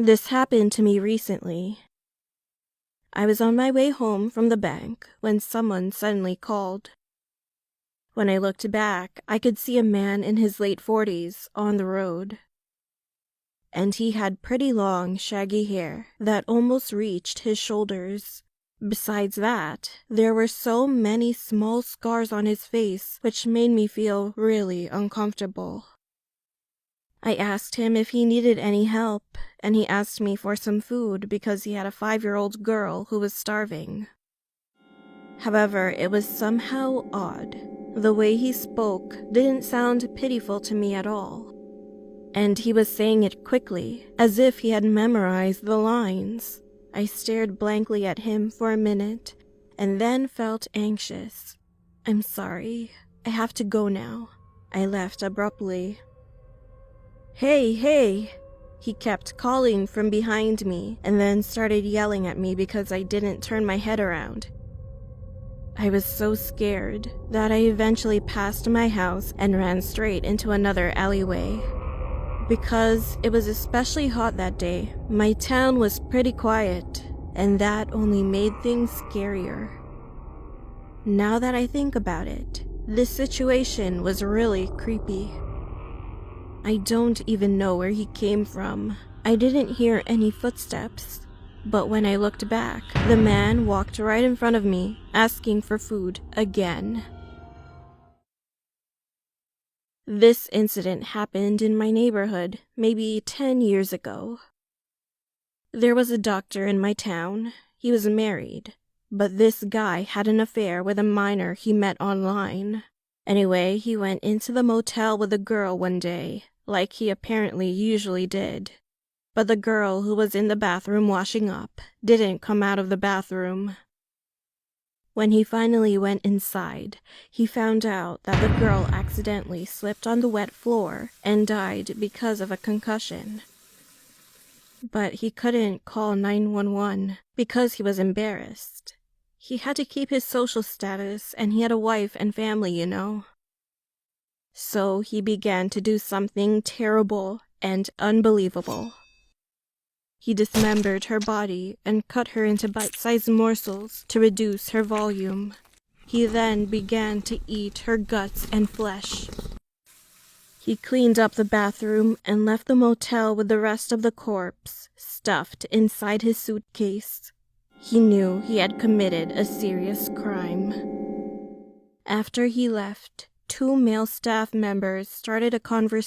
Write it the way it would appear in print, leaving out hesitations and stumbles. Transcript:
This happened to me recently. I was on my way home from the bank when someone suddenly called. When I looked back, I could see a man in his late 40s on the road. And he had pretty long, shaggy hair that almost reached his shoulders. Besides that, there were so many small scars on his face which made me feel really uncomfortable. I asked him if he needed any help, and he asked me for some food because he had a 5-year-old girl who was starving. However, it was somehow odd. The way he spoke didn't sound pitiful to me at all. And he was saying it quickly, as if he had memorized the lines. I stared blankly at him for a minute, and then felt anxious. "I'm sorry. I have to go now." I left abruptly. "Hey, hey!" He kept calling from behind me, and then started yelling at me because I didn't turn my head around. I was so scared that I eventually passed my house and ran straight into another alleyway. Because it was especially hot that day, my town was pretty quiet, and that only made things scarier. Now that I think about it, this situation was really creepy. I don't even know where he came from. I didn't hear any footsteps, but when I looked back, the man walked right in front of me, asking for food again. This incident happened in my neighborhood maybe 10 years ago. There was a doctor in my town. He was married, but this guy had an affair with a minor he met online. Anyway, he went into the motel with a girl one day, like he apparently usually did. But the girl who was in the bathroom washing up didn't come out of the bathroom. When he finally went inside, he found out that the girl accidentally slipped on the wet floor and died because of a concussion. But he couldn't call 911 because he was embarrassed. He had to keep his social status, and he had a wife and family, you know. So he began to do something terrible and unbelievable. He dismembered her body and cut her into bite-sized morsels to reduce her volume. He then began to eat her guts and flesh. He cleaned up the bathroom and left the motel with the rest of the corpse stuffed inside his suitcase. He knew he had committed a serious crime. After he left, 2 male staff members started a conversation